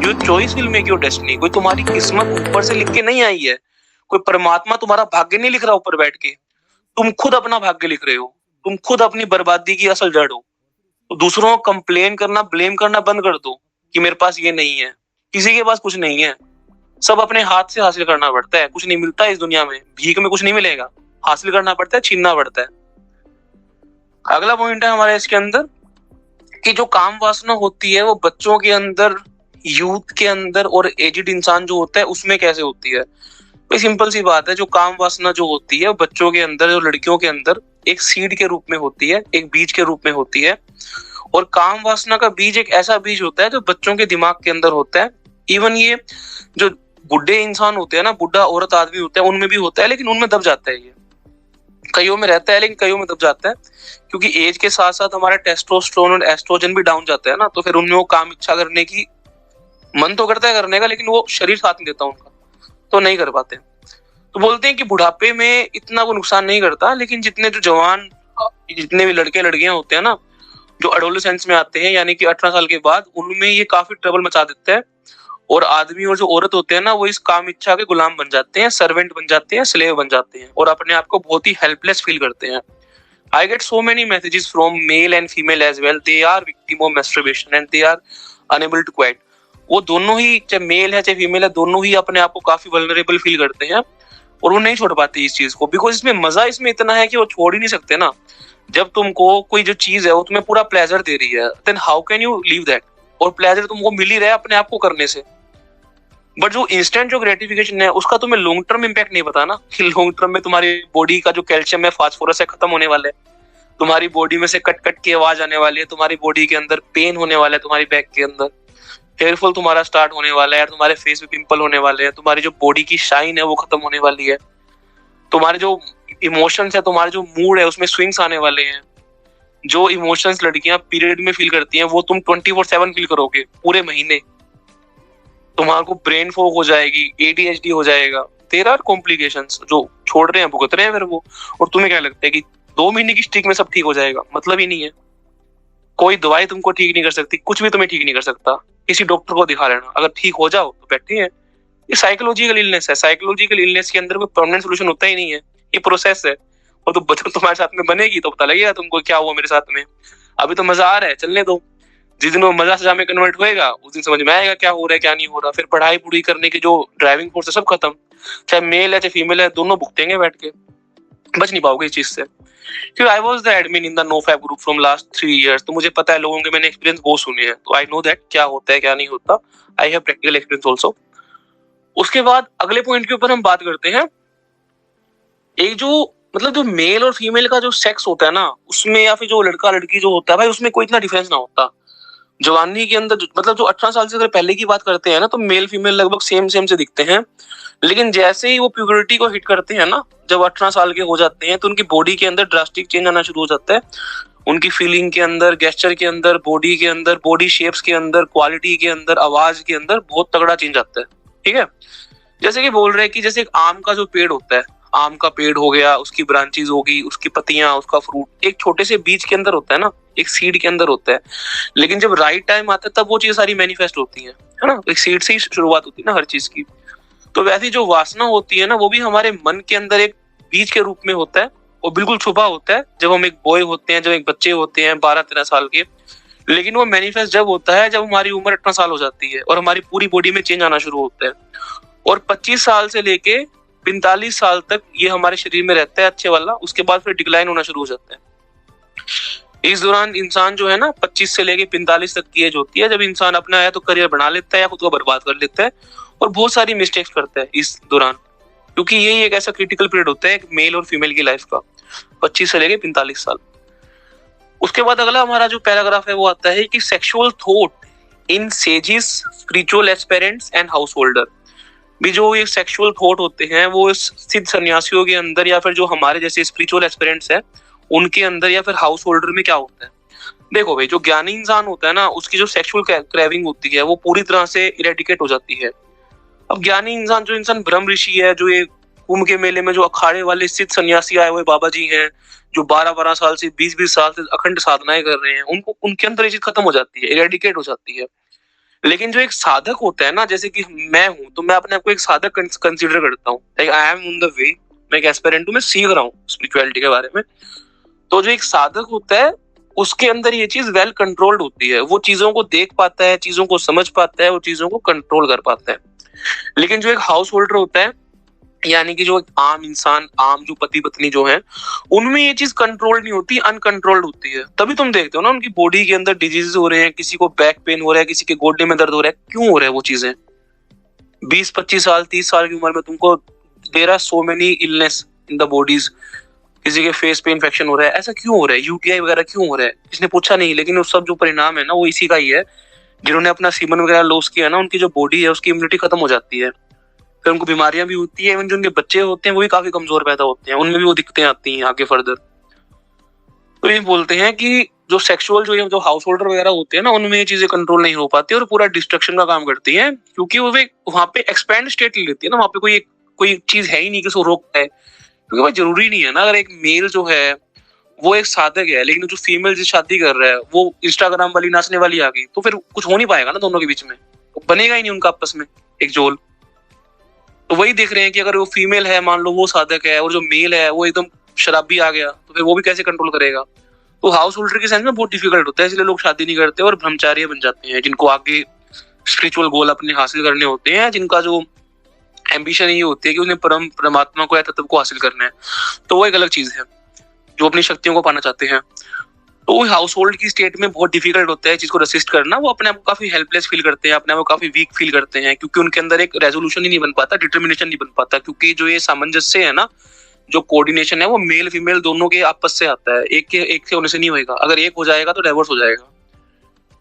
Your choice will make your destiny. कोई तुम्हारी किस्मत ऊपर से लिख के नहीं आई है, कोई परमात्मा तुम्हारा भाग्य नहीं लिख रहा ऊपर बैठ के, तुम खुद अपना भाग्य लिख रहे हो। तुम खुद अपनी बर्बादी की असल जड़ हो। तो दूसरों को कंप्लेन करना, ब्लेम करना बंद कर दो कि मेरे पास ये नहीं है। किसी के पास कुछ नहीं है, सब अपने हाथ से हासिल करना पड़ता है। कुछ नहीं मिलता है इस दुनिया में, भीख में कुछ नहीं मिलेगा, हासिल करना पड़ता है, छीनना पड़ता है। अगला पॉइंट है हमारे इसके अंदर कि जो काम वासना होती है वो बच्चों के अंदर, यूथ के अंदर और एजिड इंसान जो होता है उसमें कैसे होती है। तो सिंपल सी बात है, जो काम वासना जो होती है बच्चों के अंदर, जो लड़कियों के अंदर एक सीड के रूप में होती है, एक बीज के रूप में होती है। और काम वासना का बीज एक ऐसा बीज होता है जो बच्चों के दिमाग के अंदर होता है। इवन ये जो बुढ़े इंसान होते हैं ना, बुढ़ा औरत आदमी होते हैं, उनमें भी होता है, लेकिन उनमें दब जाता है। ये कईयों में रहता है लेकिन कईयों में दब जाता है, क्योंकि एज के साथ साथ हमारा टेस्टोस्टेरोन और एस्ट्रोजन भी डाउन जाता है ना, तो फिर उनमें वो काम इच्छा करने की मन तो करता है करने का, लेकिन वो शरीर साथ नहीं देता उनका, तो नहीं कर पाते। तो बोलते हैं कि बुढ़ापे में इतना वो नुकसान नहीं करता, लेकिन जितने जो जवान, जितने भी लड़के लड़कियां होते हैं ना, जो एडोलेसेंस में आते हैं, यानी कि 18 साल के बाद, उनमें ये काफी ट्रबल मचा देता है। और आदमी और जो औरत होते हैं ना, वो इस काम इच्छा के गुलाम बन जाते हैं, सर्वेंट बन जाते हैं, स्लेव बन जाते हैं, और अपने आप को बहुत ही हेल्पलेस फील करते हैं। I get so many messages from male and female as well. They are victim of masturbation and they are unable to quit. वो दोनों ही, चाहे मेल है चाहे फीमेल है, दोनों ही अपने आप को काफी वल्नरेबल फील करते हैं और वो नहीं छोड़ पाते इस चीज को, बिकॉज इसमें मजा इसमें इतना है कि वो छोड़ ही नहीं सकते ना। जब तुमको कोई जो चीज है वो तुम्हें पूरा प्लेजर दे रही है, then how can you leave that. और प्लेजर तुमको मिल ही रहा है अपने आप को करने से, बट जो इंस्टेंट जो ग्रेटिफिकेशन है उसका तुम्हें लॉन्ग टर्म इम्पैक्ट नहीं पता ना, कि लॉन्ग टर्म में तुम्हारी बॉडी का जो कैल्शियम है, फास्फोरस है, खत्म होने वाला है, तुम्हारी बॉडी में से कट कट की आवाज आने वाली है, तुम्हारी बॉडी के अंदर पेन होने वाला है, तुम्हारी बैक के अंदर हेयर फॉल तुम्हारा स्टार्ट होने वाला है, तुम्हारे फेस पे पिंपल होने वाले हैं, तुम्हारी जो बॉडी की शाइन है वो खत्म होने वाली है, तुम्हारे जो इमोशंस है, तुम्हारे जो मूड है उसमें स्विंग्स आने वाले हैं। जो इमोशंस लड़कियां पीरियड में फील करती हैं वो तुम 24/7 फील करोगे पूरे महीने। तुम्हारे को ब्रेन फॉग हो जाएगी, ADHD हो जाएगा, देयर आर कॉम्प्लिकेशंस जो छोड़ रहे हैं, भुगत रहे हैं फिर वो। और तुम्हें क्या लगता है कि 2 महीने की स्ट्रिक में सब ठीक हो जाएगा? मतलब ही नहीं है। कोई दवाई तुमको ठीक नहीं कर सकती, कुछ भी तुम्हें ठीक नहीं कर सकता। किसी डॉक्टर को दिखा लेना, अगर ठीक हो जाओ तो बैठे हैं। ये साइकोलॉजिकल इलनेस है। साइकोलॉजिकल इलनेस के अंदर कोई परमानेंट सोल्यूशन होता ही नहीं है, ये प्रोसेस है। और तो बचपन तुम्हारे साथ में बनेगी तो पता लगेगा तुमको क्या हुआ मेरे साथ में। अभी तो मजा आ रहा है, चलने दो। जिस दिन वो मजा सजा में कन्वर्ट होएगा उस दिन समझ में आएगा क्या हो रहा है क्या नहीं हो रहा। फिर पढ़ाई पूरी करने की जो ड्राइविंग फोर्स है सब खत्म। चाहे मेल है चाहे फीमेल है, दोनों भुगतेंगे बैठ के, बच नहीं पाओगे इस चीज से। क्योंकि I was the admin in the NoFap group from last 3 years, तो मुझे पता है, लोगों के मैंने एक्सपीरियंस बहुत सुने हैं, तो आई नो दैट क्या होता है क्या नहीं होता। I have practical experience also. उसके बाद अगले पॉइंट के ऊपर हम बात करते हैं, एक जो मतलब जो मेल और फीमेल का जो सेक्स होता है ना, उसमें या फिर जो लड़का लड़की जो होता है भाई, उसमें कोई इतना डिफरेंस ना होता। जवानी के अंदर मतलब जो 18 साल से अगर पहले की बात करते हैं ना, तो मेल फीमेल लगभग सेम सेम से दिखते हैं। लेकिन जैसे ही वो प्यूबर्टी को हिट करते हैं ना, जब 18 साल के हो जाते हैं, तो उनकी बॉडी के अंदर ड्रास्टिक चेंज आना शुरू हो जाता है। उनकी फीलिंग के अंदर, गेस्चर के अंदर, बॉडी के अंदर, बॉडी शेप्स के अंदर, क्वालिटी के अंदर, आवाज के अंदर बहुत तगड़ा चेंज आता है। ठीक है, जैसे कि बोल रहे हैं कि जैसे एक आम का जो पेड़ होता है, आम का पेड़ हो गया, उसकी ब्रांचेस होगी, उसकी पत्तियां, उसका फ्रूट एक छोटे से बीज के अंदर होता है ना, एक सीड के अंदर होता है। लेकिन जब राइट टाइम आता है तब वो चीज सारी मैनिफेस्ट होती है ना। एक सीड से ही शुरुआत होती है ना हर चीज की। तो वैसी जो वासना होती है ना, वो भी हमारे मन के अंदर एक बीज के रूप में होता है, वो बिल्कुल छुपा होता है। जब हम एक बॉय होते हैं, जब एक बच्चे होते हैं 12-13 साल के, लेकिन वो मैनिफेस्ट जब होता है जब हमारी उम्र 18 साल हो जाती है और हमारी पूरी बॉडी में चेंज आना शुरू होता है। और 25 साल से लेके 45 साल तक ये हमारे शरीर में रहता है अच्छे वाला, उसके बाद फिर डिक्लाइन होना शुरू हो जाता है। इस दौरान इंसान जो है ना, 25 से लेके 45 तक की एज होती है, जब इंसान अपना या तो करियर बना लेता है या खुद को बर्बाद कर लेता है, और बहुत सारी मिस्टेक्स करता है इस दौरान। क्योंकि यही एक ऐसा क्रिटिकल पीरियड होता है मेल और फीमेल की लाइफ का, 25 से लेके 45 साल। उसके बाद अगला हमारा जो पैराग्राफ है वो आता है कि sexual thought in sages, spiritual aspirants and house holder. भी जो ये सेक्सुअल थॉट होते हैं वो सिद्ध सन्यासियों के अंदर, या फिर जो हमारे जैसे स्पिरिचुअल एस्पिरेंट्स हैं उनके अंदर, या फिर हाउस होल्डर में क्या होता है। देखो भाई, जो ज्ञानी इंसान होता है ना, उसकी जो सेक्सुअल क्रेविंग होती है वो पूरी तरह से इरेडिकेट हो जाती है। अब ज्ञानी इंसान, जो इंसान ब्रह्म ऋषि है, जो ये कुंभ के मेले में जो अखाड़े वाले सिद्ध सन्यासी आए हुए बाबा जी हैं, जो 12-12 साल से 20-20 साल से अखंड साधनाएं कर रहे हैं, उनको उनके अंदर ये चीज खत्म हो जाती है, इरेडिकेट हो जाती है। लेकिन जो एक साधक होता है ना, जैसे कि मैं हूं, तो मैं अपने आप को एक साधक कंसीडर करता हूँ, like I am on the way, मैं एक एस्पिरेंट हूँ, मैं सीख रहा हूँ स्पिरिचुअलिटी के बारे में। तो जो एक साधक होता है, उसके अंदर ये चीज वेल कंट्रोल्ड होती है, वो चीजों को देख पाता है, चीजों को समझ पाता है, वो चीजों को कंट्रोल कर पाता है। लेकिन जो एक हाउस होल्डर होता है, यानी कि जो एक आम इंसान, आम जो पति पत्नी जो है, उनमें ये चीज कंट्रोल नहीं होती, अनकंट्रोल्ड होती है। तभी तुम देखते हो ना, उनकी बॉडी के अंदर डिजीजेस हो रहे हैं, किसी को बैक पेन हो रहा है, किसी के गोडे में दर्द हो रहा है। क्यों हो रहा है वो चीजें? 20-25 साल 30 साल की उम्र में तुमको there are so many illness in the bodies. किसी के फेस पे इन्फेक्शन हो रहा है, ऐसा क्यों हो रहा है? यूटीआई वगैरह क्यों हो रहा है? किसने पूछा नहीं, लेकिन उस सब जो परिणाम है ना, वो इसी का ही है। जिन्होंने अपना सीमन वगैरह लॉस किया ना, उनकी जो बॉडी है, उसकी इम्यूनिटी खत्म हो जाती है, फिर उनको बीमारियां भी होती है। इवन जो उनके बच्चे होते हैं, वो भी काफी कमजोर पैदा होते हैं, उनमें भी वो दिक्कतें आती हैं आगे फर्दर। तो ये बोलते हैं कि जो सेक्सुअल जो हाउस होल्डर वगैरह होते हैं ना, उनमें ये चीजें कंट्रोल नहीं हो पाती और पूरा डिस्ट्रक्शन का काम करती हैं, क्योंकि वो वहां पे एक्सपैंड स्टेट ले लेती है ना, वहां पे कोई चीज है ही नहीं कि उसको रोकता है। क्योंकि भाई जरूरी नहीं है ना, अगर एक मेल जो है वो एक साधक है, लेकिन जो फीमेल जिस शादी कर रहा है वो इंस्टाग्राम वाली नाचने वाली आ गई, तो फिर कुछ हो नहीं पाएगा ना दोनों के बीच में, तो बनेगा ही नहीं उनका आपस में एक जोल। तो वही देख रहे हैं कि अगर वो फीमेल है, मान लो वो साधक है, और जो मेल है वो एकदम शराबी आ गया, तो फिर वो भी कैसे कंट्रोल करेगा? तो हाउस होल्डर के सेंस में बहुत डिफिकल्ट होता है, इसलिए लोग शादी नहीं करते और ब्रह्मचारी बन जाते हैं, जिनको आगे स्पिरिचुअल गोल अपने हासिल करने होते हैं, जिनका जो एम्बिशन ये होती है कि उन्हें परमात्मा को या तत्व को हासिल करना है। तो वो एक अलग चीज है, जो अपनी शक्तियों को पाना चाहते हैं। तो वो हाउस होल्ड की स्टेट में बहुत डिफिकल्ट होता है चीज को रेसिस्ट करना। वो अपने आप को काफी हेल्पलेस फील करते हैं, अपने आप को काफी वीक फील करते हैं, क्योंकि उनके अंदर एक रेजोल्यूशन ही नहीं बन पाता, डिटर्मिनेशन नहीं बन पाता। क्योंकि जो ये सामंजस्य है ना, जो कोऑर्डिनेशन है, वो मेल फीमेल दोनों के आपस से आता है, एक से होने से नहीं होगा। अगर एक हो जाएगा तो डाइवोर्स हो जाएगा,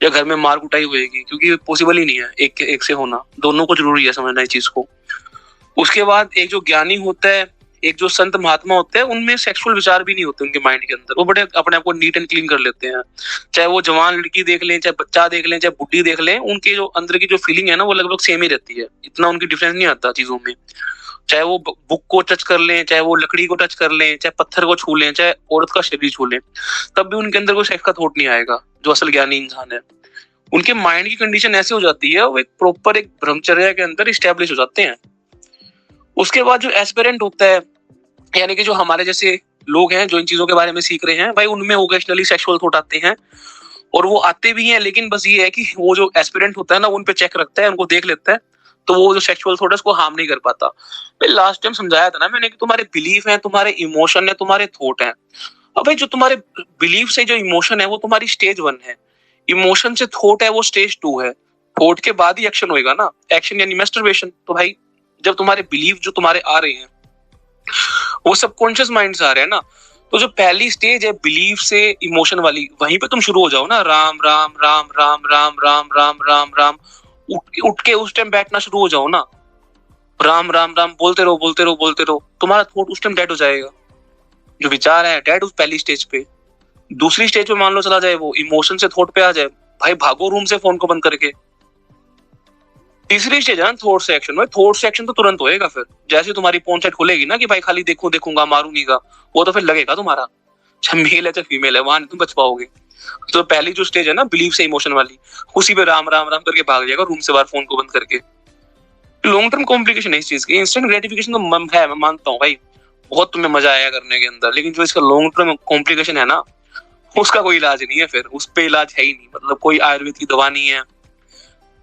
या घर में मार कुटाई होएगी, क्योंकि पॉसिबल ही नहीं है एक से होना। दोनों को जरूरी है समझना इस चीज को। उसके बाद एक जो ज्ञानी होता है, एक जो संत महात्मा होते हैं, उनमें सेक्सुअल विचार भी नहीं होते उनके माइंड के अंदर। वो बड़े अपने आप को नीट एंड क्लीन कर लेते हैं। चाहे वो जवान लड़की देख लें, चाहे बच्चा देख लें, चाहे बुढ़ी देख लें, उनके जो अंदर की जो फीलिंग है ना, वो लगभग सेम ही रहती है। इतना उनकी डिफरेंस नहीं आता चीजों में। चाहे वो बुक को टच कर लें, चाहे वो लकड़ी को टच कर लें, चाहे पत्थर को छू लें, चाहे औरत का शरीर छू लें, तब भी उनके अंदर कोई सेक्स का थॉट नहीं आएगा। जो असल ज्ञानी इंसान है, उनके माइंड की कंडीशन ऐसी हो जाती है, वो एक प्रॉपर एक ब्रह्मचर्या के अंदर स्टैब्लिश हो जाते हैं। उसके बाद जो एस्पिरेंट होता है, यानी कि जो हमारे जैसे लोग हैं, जो इन चीजों के बारे में सीख रहे हैं, भाई उनमें ओकेशनली सेक्सुअल थॉट आते हैं, और वो आते भी हैं। लेकिन बस ये है कि वो जो एस्पिरेंट होता है ना, वो उन पे चेक रखता है, उनको देख लेता है, तो वो जो सेक्सुअल थॉट है उसको हार्म नहीं कर पाता। भाई लास्ट टाइम समझाया था ना मैंने कि तुम्हारे बिलीफ है, तुम्हारे इमोशन है, तुम्हारे थॉट है। अब भाई जो तुम्हारे बिलीफ से जो इमोशन है, वो तुम्हारी स्टेज 1 है। इमोशन से थॉट है, वो स्टेज 2 है। थॉट के बाद ही एक्शन होएगा ना, एक्शन यानी मैस्टरबेशन। तो भाई जब तुम्हारे बिलीफ जो तुम्हारे आ रहे हैं, वो सबकॉन्शियस माइंड से आ रहे हैं ना, तो जो पहली स्टेज है बिलीफ से इमोशन वाली, वहीं पे तुम शुरू हो जाओ ना, राम राम राम राम राम राम राम राम राम, उठ के उस टाइम बैठना शुरू हो जाओ ना, राम राम राम बोलते रहो बोलते रहो बोलते रहो। तुम्हारा थॉट उस टाइम डेड हो जाएगा, जो विचार है डेड उस पहली स्टेज पे। दूसरी स्टेज पे मान लो चला जाए, वो इमोशन से थॉट पे आ जाए, भाई भागो रूम से फोन को बंद करके। तीसरी स्टेज है ना थॉट से एक्शन। भाई थॉट से एक्शन तो तुरंत होएगा। फिर जैसे तुम्हारी फोन सेट खुलेगी ना कि भाई खाली देखो देखूंगा मारू नहीं का, वो तो फिर लगेगा तुम्हारा, चाहे मेल है चाहे फीमेल है, वहां नहीं तुम बच पाओगे। तो पहली जो स्टेज है ना बिलीफ से इमोशन वाली, उसी पे राम राम राम करके भाग जाएगा रूम से बाहर फोन को बंद करके। लॉन्ग टर्म कॉम्प्लिकेशन है इस चीज की। इंस्टेंट ग्रेटिफिकेशन तो है, मैं मानता हूँ भाई, बहुत तुम्हें मजा आया करने के अंदर, लेकिन जो इसका लॉन्ग टर्म कॉम्प्लिकेशन है ना, उसका कोई इलाज नहीं है। फिर उस पे इलाज है ही नहीं, मतलब कोई आयुर्वेद की दवा नहीं है।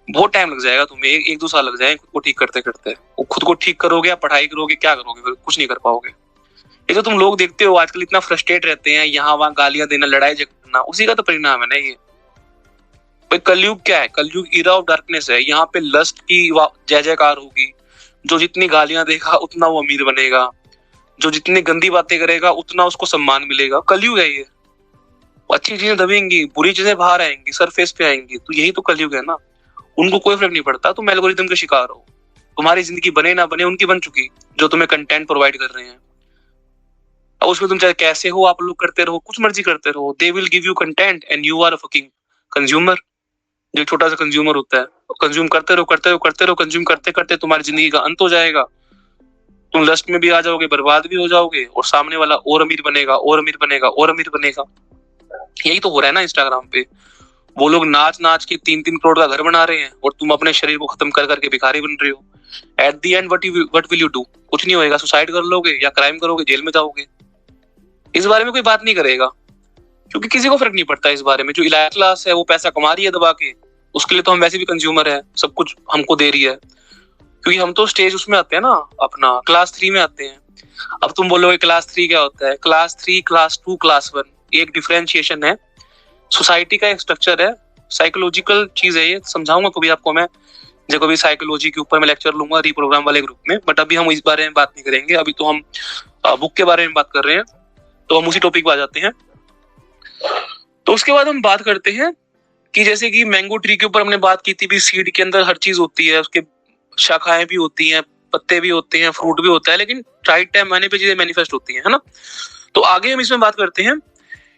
बहुत टाइम लग जाएगा तुम्हें, 1-2 साल लग जाएंगे खुद को ठीक करते करते। वो खुद को ठीक करोगे या पढ़ाई करोगे, क्या करोगे? फिर कुछ नहीं कर पाओगे। ये जो तुम लोग देखते हो आजकल इतना फ्रस्ट्रेट रहते हैं, यहाँ वहां गालियां देना, लड़ाई झगड़ना, उसी का तो परिणाम है ना ये। भाई कलयुग क्या है? कलयुग इरा ऑफ डार्कनेस है। यहाँ पे लस्ट की जय जयकार होगी। जो जितनी गालियां देगा उतना वो अमीर बनेगा, जो जितनी गंदी बातें करेगा उतना उसको सम्मान मिलेगा। कलयुग है ये। अच्छी चीजें दबेंगी, बुरी चीजें बाहर आएंगी, सरफेस पे आएंगी। तो यही तो कलयुग है ना। उनको कोई फर्क नहीं पड़ता, तुम एल्गोरिथम के शिकार हो। तुम्हारी जिंदगी बने ना बने, उनकी बन चुकी, जो तुम्हें कंटेंट प्रोवाइड कर रहे हैं। अब उसमें तुम चाहे कैसे हो, आप लोग करते रहो, कुछ मर्जी करते रहो, they will give you content and you are a fucking consumer. जो छोटा सा कंज्यूमर होता है, कंज्यूम करते रहो करते रहो करते रहो, कंज्यूम करते करते तुम्हारी जिंदगी का अंत हो जाएगा। तुम लस्ट में भी आ जाओगे, बर्बाद भी हो जाओगे, और सामने वाला और अमीर बनेगा और अमीर बनेगा और अमीर बनेगा। यही तो हो रहा है ना इंस्टाग्राम पे। वो लोग नाच नाच के 3-3 करोड़ का घर बना रहे हैं और तुम अपने शरीर को खत्म कर करके भिखारी बन रहे हो। At the end what will you do? कुछ नहीं होएगा, सुसाइड कर लोगे या क्राइम करोगे, जेल में जाओगे। इस बारे में कोई बात नहीं करेगा, क्योंकि किसी को फर्क नहीं पड़ता इस बारे में। जो इलाइट क्लास है वो पैसा कमा रही है दबा के, उसके लिए तो हम वैसे भी कंज्यूमर है, सब कुछ हमको दे रही है। क्योंकि हम तो स्टेज उसमें आते हैं ना, अपना क्लास 3 में आते हैं। अब तुम बोलोगे क्लास 3 क्या होता है? क्लास 3, क्लास 2, क्लास 1 एक डिफरेंशिएशन है, सोसाइटी का एक स्ट्रक्चर है, साइकोलॉजिकल चीज है। ये समझाऊंगा कभी आपको मैं, जब कभी साइकोलॉजी के ऊपर मैं लेक्चर लूंगा रिप्रोग्राम वाले ग्रुप में। बट अभी हम इस बारे में बात नहीं करेंगे, अभी तो हम बुक के बारे में बात कर रहे हैं, तो हम उसी टॉपिक पे आ जाते हैं। तो उसके बाद हम बात करते हैं कि जैसे कि मैंगो ट्री के ऊपर हमने बात की थी भी, सीड के अंदर हर चीज होती है, उसके शाखाएं भी होती हैं, पत्ते भी होते हैं, फ्रूट भी होता है, लेकिन राइट टाइम आने पे चीजें मैनिफेस्ट होती है ना। तो आगे हम इसमें बात करते हैं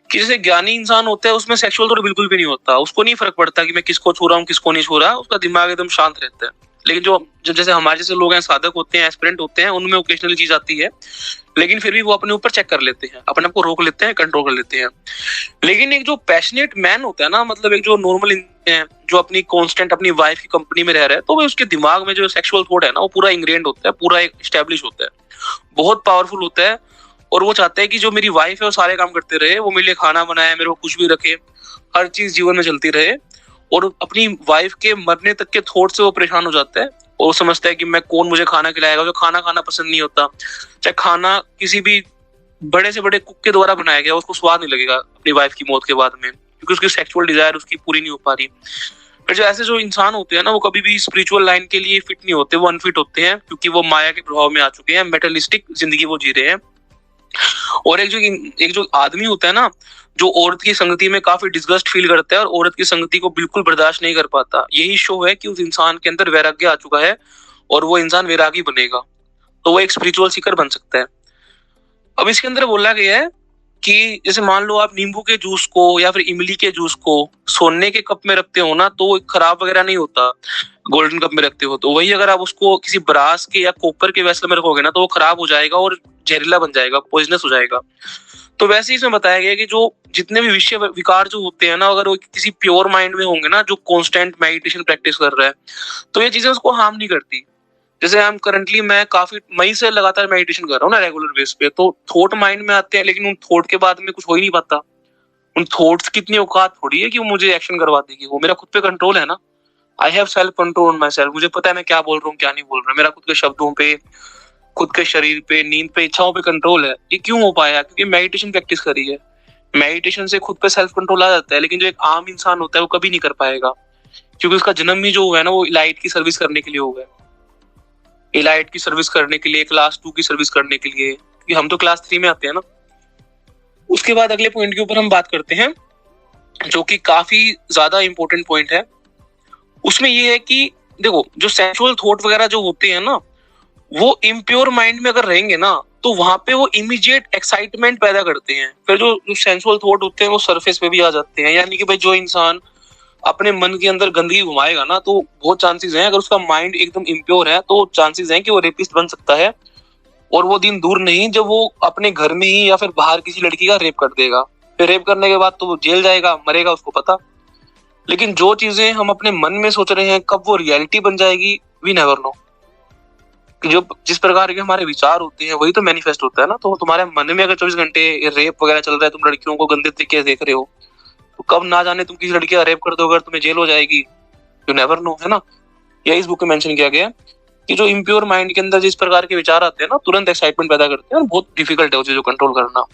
कि जैसे ज्ञानी इंसान होता है उसमें सेक्सुअल थॉट बिल्कुल भी नहीं होता, उसको नहीं फर्क पड़ता कि मैं किसको छू रहा हूँ किसको नहीं छू रहा, उसका दिमाग एकदम शांत रहता है। लेकिन जो जैसे हमारे जैसे लोग हैं, साधक होते हैं, एस्पिरेंट होते हैं, उनमें ओकेजनल चीज आती है, लेकिन फिर भी वो अपने ऊपर चेक कर लेते हैं, अपने आप को रोक लेते हैं, कंट्रोल कर लेते हैं। लेकिन एक जो पैशनेट मैन होता है ना, मतलब एक जो नॉर्मल है, जो अपनी कांस्टेंट अपनी वाइफ की कंपनी में रह रहा है, तो वो उसके दिमाग में जो सेक्सुअल थॉट है ना, वो पूरा इंग्रेंड होता है, पूरा एक एस्टेब्लिश होता है, बहुत पावरफुल होता है। और वो चाहता है कि जो मेरी वाइफ है वो सारे काम करते रहे, वो मेरे लिए खाना बनाए, मेरे को कुछ भी रखे, हर चीज जीवन में चलती रहे। और अपनी वाइफ के मरने तक के थॉट से वो परेशान हो जाता है, और वो समझता है कि मैं कौन मुझे खाना खिलाएगा, जो खाना खाना पसंद नहीं होता। चाहे खाना किसी भी बड़े से बड़े कुक के द्वारा बनाया गया, उसको स्वाद नहीं लगेगा अपनी वाइफ की मौत के बाद में, क्योंकि उसकी सेक्सुअल डिजायर उसकी पूरी नहीं हो पा रही। फिर जो ऐसे जो इंसान होते हैं ना, वो कभी भी स्पिरिचुअल लाइन के लिए फिट नहीं होते, वो अनफिट होते हैं, क्योंकि वो माया के प्रभाव में आ चुके हैं, मेटलिस्टिक जिंदगी वो जी रहे हैं। और एक जो आदमी होता है ना, जो औरत की संगति में काफी डिस्गस्ट फील करता है और औरत की संगति को बिल्कुल बर्दाश्त नहीं कर पाता, यही शो है कि उस इंसान के अंदर वैराग्य आ चुका है और वो इंसान वैरागी बनेगा, तो वो एक स्पिरिचुअल सीकर बन सकता है। अब इसके अंदर बोला गया है कि जैसे मान लो आप नींबू के जूस को या फिर इमली के जूस को सोने के कप में रखते हो ना, तो वो खराब वगैरह नहीं होता। गोल्डन कप में रखते हो तो वही, अगर आप उसको किसी ब्रास के या कॉपर के वेसल में रखोगे ना, तो वो खराब हो जाएगा और जहरीला बन जाएगा, पॉइजनस हो जाएगा। तो वैसे ही इसमें बताया गया कि जो जितने भी विषय विकार जो होते हैं ना, अगर वो किसी प्योर माइंड में होंगे ना, जो कॉन्स्टेंट मेडिटेशन प्रैक्टिस कर रहा है, तो ये चीजें उसको हार्म नहीं करती। जैसे हम करंटली मैं काफी मई से लगातार मेडिटेशन कर रहा हूँ ना रेगुलर बेस पे, तो थॉट माइंड में आते हैं, लेकिन उन थॉट के बाद में कुछ हो ही नहीं पाता। उन थॉट्स की इतनी औकात थोड़ी है कि वो मुझे एक्शन करवा देगी, वो मेरा खुद पे कंट्रोल है ना। I have self control on my self, मुझे पता है मैं क्या बोल रहा हूँ क्या नहीं बोल रहा, मेरा खुद के शब्दों पे, खुद के शरीर पे, नींद पे, इच्छाओं पे कंट्रोल है। ये क्यों हो पाया? क्योंकि मेडिटेशन प्रैक्टिस करी है। मेडिटेशन से खुद पे सेल्फ कंट्रोल आ जाता है, लेकिन जो एक आम इंसान होता है वो कभी नहीं कर पाएगा, क्योंकि उसका जन्म ही जो हुआ है ना, वो लाइट की सर्विस करने के लिए हुआ है, एलाइट की सर्विस करने के लिए, क्लास 2 की सर्विस करने के लिए, क्योंकि हम तो क्लास 3 में आते हैं ना। उसके बाद अगले पॉइंट के ऊपर हम बात करते हैं, जो कि काफी ज्यादा इंपॉर्टेंट पॉइंट है। उसमें ये है कि देखो, जो सेक्सुअल थॉट वगैरह जो होते हैं ना, वो इम्प्योर माइंड में अगर रहेंगे ना, तो वहां पे वो इमीडिएट एक्साइटमेंट पैदा करते हैं। फिर जो सेंसुअल थॉट होते हैं वो सरफेस पे भी आ जाते हैं। यानी कि भाई जो इंसान अपने मन के अंदर गंदगी घुमाएगा ना, तो बहुत चांसेस हैं, अगर उसका माइंड एकदम इम्प्योर है, तो चांसेस हैं कि वो रेपिस्ट बन सकता है। और वो दिन दूर नहीं जब वो अपने घर में ही या फिर बाहर किसी लड़की का रेप कर देगा। फिर रेप करने के बाद तो वो जेल जाएगा, मरेगा, उसको पता। लेकिन जो चीजें हम अपने मन में सोच रहे हैं, कब वो रियलिटी बन जाएगी, वी नेवर नो। जो जिस प्रकार के हमारे विचार होते हैं वही तो मैनिफेस्ट होता है ना। तो तुम्हारे मन में अगर 24 घंटे रेप वगैरह चल रहा है, तुम लड़कियों को गंदे तरीके से देख रहे हो, तो कब ना जाने तुम किसी लड़की का रेप कर दो, अगर तुम्हें जेल हो जाएगी, यू नेवर नो, है ना। या इस बुक में मेंशन किया गया कि जो इम्प्योर माइंड के अंदर जिस प्रकार के विचार आते हैं ना, तुरंत एक्साइटमेंट पैदा करते हैं और बहुत डिफिकल्ट है उसे जो कंट्रोल करना,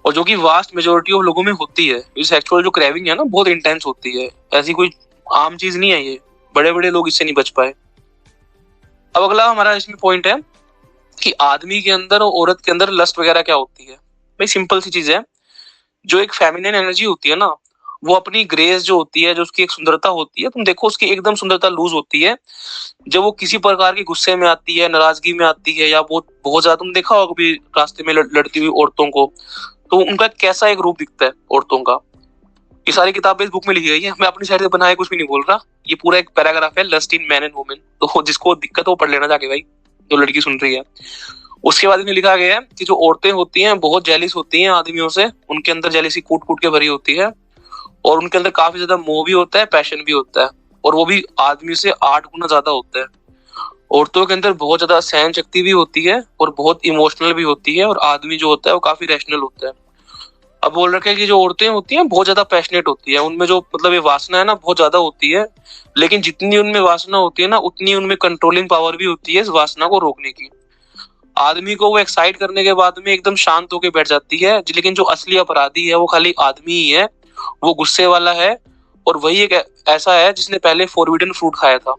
और जो कि वास्ट मेजोरिटी ऑफ लोगों में होती है। इस एक्चुअल जो क्रेविंग है ना, बहुत इंटेंस होती है, ऐसी कोई आम चीज नहीं है ये, बड़े बड़े लोग इससे नहीं बच पाए। अब अगला हमारा इसमें पॉइंट है कि आदमी के अंदर और औरत के अंदर लस्ट वगैरह क्या होती है। भाई सिंपल सी चीज है, जो एक फेमिनिन एनर्जी होती है ना, वो अपनी ग्रेस जो होती है, जो उसकी एक सुंदरता होती है, तुम देखो उसकी एकदम सुंदरता लूज होती है जब वो किसी प्रकार के गुस्से में आती है, नाराजगी में आती है, या बहुत बहुत ज्यादा, तुम देखा होगा कभी रास्ते में लड़ती हुई औरतों को, तो उनका कैसा एक रूप दिखता है औरतों का। ये सारी किताबें इस बुक में लिखी गई है, मैं अपनी साइड से बनाया कुछ भी नहीं बोल रहा, ये पूरा एक पैराग्राफ है, lust in man and women. तो जिसको दिक्कत हो पढ़ लेना जाके भाई, जो लड़की सुन रही है। उसके बाद इसमें लिखा गया है कि जो औरतें होती हैं बहुत जेलिस होती हैं आदमियों से, उनके अंदर जेलिसी कूट कूट के भरी होती है और उनके अंदर काफी ज्यादा मोह भी होता है, पैशन भी होता है, और वो भी आदमी से 8 गुना ज्यादा होता है। औरतों के अंदर बहुत ज्यादा सहन शक्ति भी होती है और बहुत इमोशनल भी होती है, और आदमी जो होता है वो काफी रैशनल होता है। अब बोल रखे हैं कि जो औरतें होती हैं बहुत ज्यादा पैशनेट होती है, उनमें जो मतलब ये वासना है ना बहुत ज्यादा होती है, लेकिन जितनी उनमें वासना होती है ना उतनी उनमें कंट्रोलिंग पावर भी होती है इस वासना को रोकने की। आदमी को वो एक्साइट करने के बाद में एकदम शांत होके बैठ जाती है, लेकिन जो असली अपराधी है वो खाली आदमी ही है, वो गुस्से वाला है, और वही एक ऐसा है जिसने पहले फॉरबिडन फ्रूट खाया था।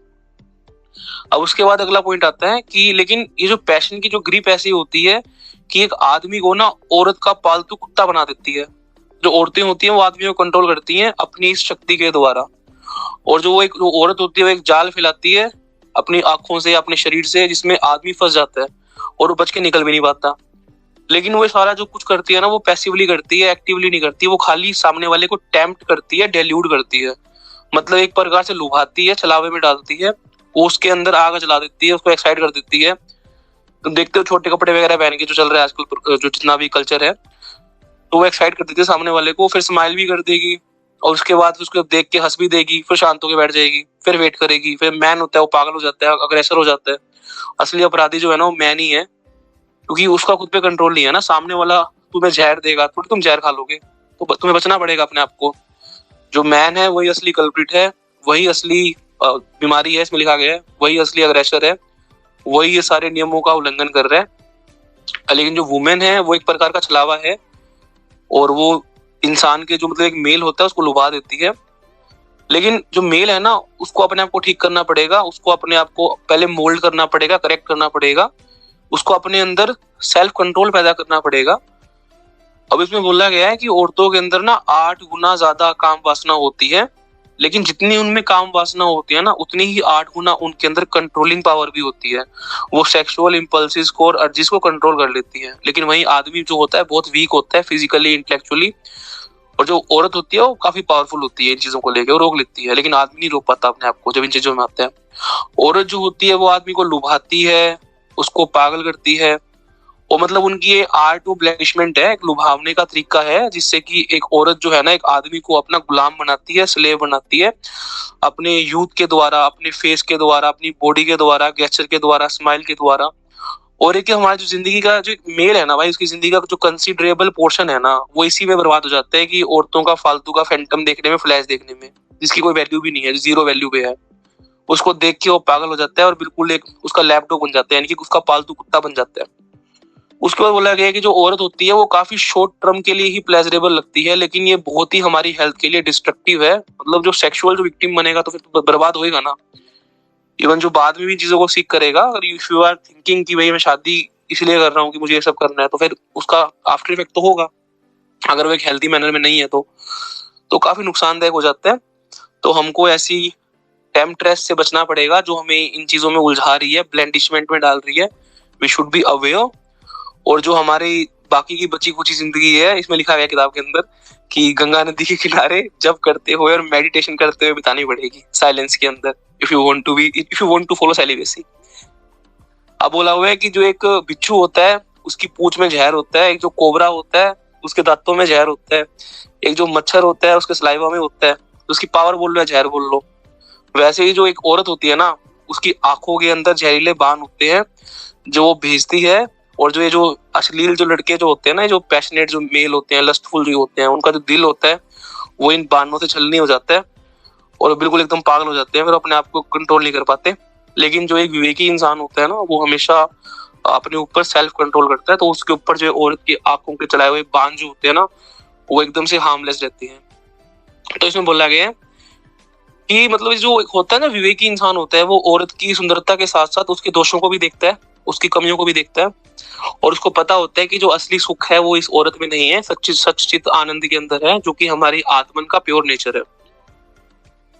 अब उसके बाद अगला पॉइंट आता है कि लेकिन ये जो पैशन की जो ग्रिप ऐसी होती है कि एक आदमी को ना औरत का पालतू कुत्ता बना देती है। जो औरतें होती हैं वो आदमी को कंट्रोल करती हैं अपनी इस शक्ति के द्वारा, और जो वो एक जो औरत होती है वो एक जाल फैलाती है अपनी आंखों से, अपने शरीर से, जिसमें आदमी फंस जाता है और वो बच के निकल भी नहीं पाता। लेकिन वो सारा जो कुछ करती है ना वो पैसिवली करती है, एक्टिवली नहीं करती। वो खाली सामने वाले को टेम्प्ट करती है, डेल्यूड करती है, मतलब एक प्रकार से लुभाती है, छलावे में डालती है, वो उसके अंदर आग जला देती है, उसको एक्साइट कर देती है। तो देखते हो छोटे कपड़े वगैरह पहन के जो चल रहा है आजकल, जो जितना भी कल्चर है, तो वो एक्साइट कर देती है सामने वाले को, फिर स्माइल भी कर देगी, और उसके बाद उसको देख के हंस भी देगी, फिर शांत होकर बैठ जाएगी, फिर वेट करेगी। फिर मैन होता है वो पागल हो जाता है, अग्रेसर हो जाता है। असली अपराधी जो है ना वो मैन ही है, क्योंकि उसका खुद पे कंट्रोल नहीं है ना। सामने वाला तुम्हें जहर देगा, थोड़ी तुम जहर खा लोगे, तो तुम्हें बचना पड़ेगा अपने आप को। जो मैन है वही असली कल्प्रिट है, वही असली बीमारी है, इसमें लिखा गया है, वही असली अग्रेसर है, वही ये सारे नियमों का उल्लंघन कर रहा है। लेकिन जो वुमेन है वो एक प्रकार का छलावा है, और वो इंसान के जो मतलब एक मेल होता है उसको लुभा देती है। लेकिन जो मेल है ना उसको अपने आप को ठीक करना पड़ेगा, उसको अपने आप को पहले मोल्ड करना पड़ेगा, करेक्ट करना पड़ेगा, उसको अपने अंदर सेल्फ कंट्रोल पैदा करना पड़ेगा। अब इसमें बोला गया है कि औरतों के अंदर ना 8 गुना ज्यादा काम वासना होती है, लेकिन जितनी उनमें काम वासना होती है ना उतनी ही 8 गुना उनके अंदर कंट्रोलिंग पावर भी होती है। वो सेक्सुअल इम्पल्सिस को और अर्जिस को कंट्रोल कर लेती है। लेकिन वही आदमी जो होता है बहुत वीक होता है फिजिकली, इंटेलेक्चुअली, और जो औरत होती है वो काफी पावरफुल होती है, इन चीजों को लेकर वो रोक लेती है। लेकिन आदमी नहीं रोक पाता अपने आप को जब इन चीजों में आता है। औरत जो होती है वो आदमी को लुभाती है, उसको पागल करती है, और मतलब उनकी ये आर्ट ऑफ ब्लैंडिशमेंट है, एक लुभावने का तरीका है, जिससे कि एक औरत जो है ना एक आदमी को अपना गुलाम बनाती है, स्लेव बनाती है, अपने यूथ के द्वारा, अपने फेस के द्वारा, अपनी बॉडी के द्वारा, गेस्चर के द्वारा, स्माइल के द्वारा। और एक हमारी जो जिंदगी का जो मेल है ना भाई, उसकी जिंदगी का जो कंसिडरेबल पोर्शन है ना वो इसी में बर्बाद हो जाता है कि औरतों का फालतू का फैंटम देखने में, फ्लैश देखने में, जिसकी कोई वैल्यू भी नहीं है, जीरो वैल्यू पे है। उसको देख के वो पागल हो जाता है और बिल्कुल एक उसका लैपटॉप बन जाता है, यानी कि उसका पालतू कुत्ता बन जाता है। उसके बाद बोला गया है कि जो औरत होती है वो काफी शॉर्ट टर्म के लिए ही प्लेजरेबल लगती है, लेकिन ये बहुत ही हमारी हेल्थ के लिए डिस्ट्रक्टिव है। मतलब जो सेक्सुअल जो विक्टिम बनेगा तो फिर तो बर्बाद होएगा ना। इवन जो बाद में भी चीजों को सीख करेगा, अगर इफ यू आर थिंकिंग कि भाई मैं शादी इसलिए कर रहा हूँ कि मुझे ये सब करना है, तो फिर उसका आफ्टर इफेक्ट तो होगा, अगर वो एक हेल्थी मैनर में नहीं है तो काफी नुकसानदायक हो जाता है। तो हमको ऐसी टेम्पट्रेस से बचना पड़ेगा जो हमें इन चीजों में उलझा रही है, ब्लेंडिशमेंट में डाल रही है। We should be aware. और जो हमारी बाकी की बची कुची जिंदगी है, इसमें लिखा गया किताब के अंदर कि गंगा नदी के किनारे जब करते हुए और मेडिटेशन करते हुए बितानी पड़ेगी साइलेंस के अंदर, if you want to follow celibacy. अब बोला हुआ है कि जो एक बिच्छू होता है उसकी पूंछ में जहर होता है, एक जो कोबरा होता है उसके दांतों में जहर होता है, एक जो मच्छर होता है उसके सलाइवा में होता है, तो उसकी पावर बोल लो या जहर बोल लो। वैसे ही जो एक औरत होती है ना उसकी आंखों के अंदर जहरीले बाण होते हैं जो वो भेजती है। और जो ये जो अश्लील जो लड़के जो होते हैं ना, जो पैशनेट जो मेल होते हैं, लस्टफुल जो होते हैं, उनका जो दिल होता है वो इन बाणों से छलनी हो जाता है और बिल्कुल एकदम पागल हो जाते हैं, फिर अपने आप को कंट्रोल नहीं कर पाते। लेकिन जो एक विवेकी इंसान होता है ना वो हमेशा अपने ऊपर सेल्फ कंट्रोल करता है, तो उसके ऊपर जो औरत की आंखों के चलाए हुए बाण जो होते हैं ना वो एकदम से हार्मलेस रहते हैं। तो इसमें बोला गया है कि मतलब जो होता है ना विवेकी इंसान होता है वो औरत की सुंदरता के साथ साथ उसके दोषों को भी देखता है, उसकी कमियों को भी देखता है, और उसको पता होता है कि जो असली सुख है वो इस औरत में नहीं है, सच्चित आनंद के अंदर है, जो कि हमारी आत्मन का प्योर नेचर है।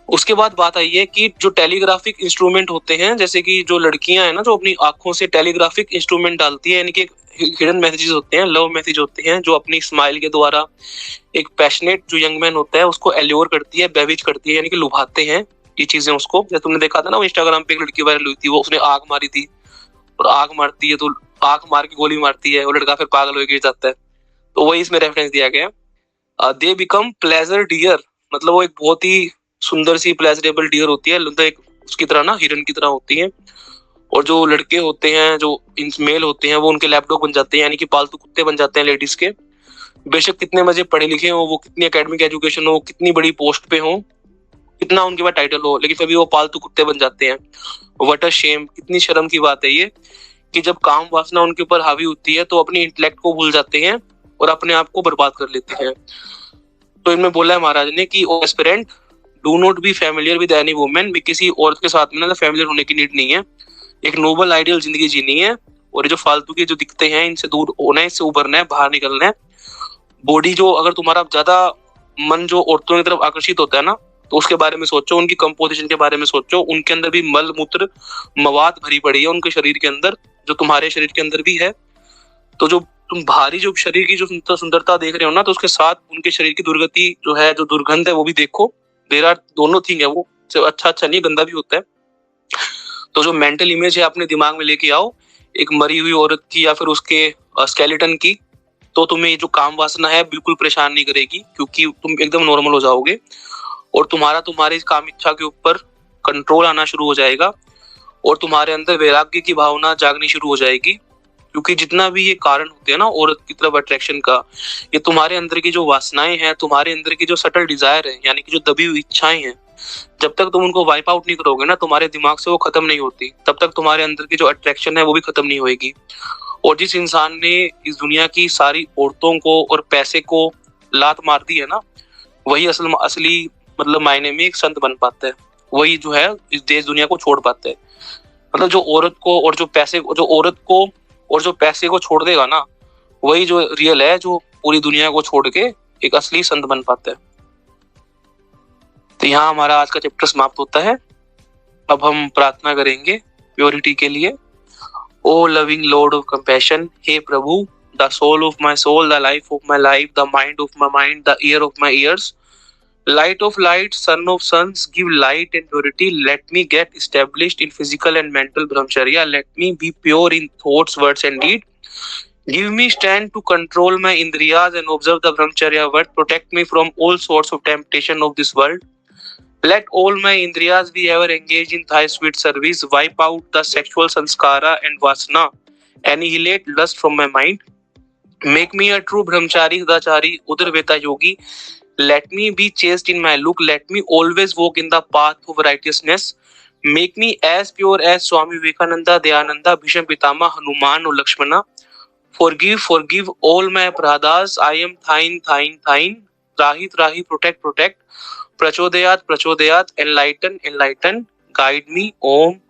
उसके बाद बात आई है कि जो टेलीग्राफिक इंस्ट्रूमेंट होते हैं, जैसे कि जो लड़कियां हैं ना जो अपनी आंखों से टेलीग्राफिक इंस्ट्रूमेंट डालती है, यानी कि हिडन मैसेजेस होते हैं, लव मैसेज होते हैं, जो अपनी स्माइल के द्वारा एक पैशनेट जो यंग मैन होता है उसको एल्योर करती है, बेविज करती है, यानी कि लुभाते हैं ये चीजें उसको। जैसे तुमने देखा था ना वो इंस्टाग्राम पे एक लड़की वायरल हुई थी, वो उसने आग मारी थी और आंख मारती है तो आंख मार के गोली मारती है, वो लड़का फिर पागल होकर गिर जाता है। तो वही इसमें रेफरेंस दिया गया है। दे बिकम प्लेजर डियर, मतलब वो एक बहुत ही सुंदर सी प्लेजरेबल डियर होती है, मतलब एक उसकी तरह ना हिरन की तरह होती है। और जो लड़के होते हैं, जो मेल होते हैं, वो उनके लैपडॉग बन जाते हैं, यानी कि पालतू कुत्ते बन जाते हैं लेडीज के। बेशक कितने मजे पढ़े लिखे हो, वो कितनी एकेडमिक एजुकेशन हो, कितनी बड़ी पोस्ट पे हो, कितना उनके पास टाइटल हो, लेकिन फिर भी वो पालतू कुत्ते बन जाते हैं। व्हाट अ शेम, कितनी शर्म की बात है ये, कि जब काम वासना उनके ऊपर हावी होती है तो अपनी इंटेलेक्ट को भूल जाते हैं और अपने आप को बर्बाद कर लेते हैं। तो इनमें बोला है महाराज ने कि O aspirant, do not be familiar with any women, भी किसी औरत के साथ में ना फैमिलियर होने की नीड नहीं है। एक नोबल आइडियल जिंदगी जीनी है, और ये जो फालतू के जो दिखते हैं इनसे दूर होना है, इससे उभरना है, बाहर निकलना है। बॉडी जो, अगर तुम्हारा ज्यादा मन जो औरतों की तरफ आकर्षित होता है ना, तो उसके बारे में सोचो, उनकी कंपोजिशन के बारे में सोचो। उनके अंदर भी मल मूत्र मवाद भरी पड़ी है उनके शरीर के अंदर, जो तुम्हारे शरीर के अंदर भी है। तो जो तुम बाहरी जो शरीर की जो सुंदरता देख रहे हो ना, तो उसके साथ उनके शरीर की दुर्गति जो है, जो दुर्गंध है, वो भी देखो। देर आर दोनों थिंग है, वो अच्छा अच्छा नहीं, गंदा भी होता है। तो जो मेंटल इमेज है अपने दिमाग में लेके आओ, एक मरी हुई औरत की या फिर उसके स्केलेटन की, तो तुम्हें ये जो काम वासना है बिल्कुल परेशान नहीं करेगी, क्योंकि तुम एकदम नॉर्मल हो जाओगे और तुम्हारी काम इच्छा के ऊपर कंट्रोल आना शुरू हो जाएगा और तुम्हारे अंदर वैराग्य की भावना जागनी शुरू हो जाएगी। क्योंकि जितना भी ये कारण होते हैं ना औरत की तरफ अट्रैक्शन का, ये तुम्हारे अंदर की जो वासनाएं हैं, तुम्हारे अंदर की जो सटल डिजायर है, यानी कि जो दबी हुई इच्छाएं हैं, जब तक तुम उनको वाइप आउट नहीं करोगे ना, तुम्हारे दिमाग से वो खत्म नहीं होती, तब तक तुम्हारे अंदर की जो अट्रैक्शन है वो भी खत्म नहीं होगी। और जिस इंसान ने इस दुनिया की सारी औरतों को और पैसे को लात मार दी है ना, वही असली मतलब मायने में एक संत बन पाता है। वही जो है इस देश दुनिया को छोड़ पाता है। मतलब जो औरत को और जो पैसे, जो औरत को और जो पैसे को छोड़ देगा ना, वही जो रियल है, जो पूरी दुनिया को छोड़ के एक असली संत बन पाता है। तो यहाँ हमारा आज का चैप्टर समाप्त होता है। अब हम प्रार्थना करेंगे प्योरिटी के लिए। O loving lord of compassion, हे प्रभु, the soul of my soul, the life of my life, the mind of my mind, the ear of my ears, light of light, son of sons, give light and purity. Let me get established in physical and mental brahmacharya. Let me be pure in thoughts, words, and deed. Give me strength to control my indriyas and observe the brahmacharya word. Protect me from all sorts of temptation of this world. Let all my indriyas be ever engaged in thy sweet service. Wipe out the sexual sanskara and vasana. Annihilate lust from my mind. Make me a true brahmachari, sadachari, udarveta yogi. Let me be chaste in my look. Let me always walk in the path of righteousness. Make me as pure as Swami Vivekananda, Dayananda, Bhishma Pitama, Hanuman or Lakshmana. Forgive all my apradhas. I am thine. Rahi, protect. Prachodayat, enlighten. Guide me. Om.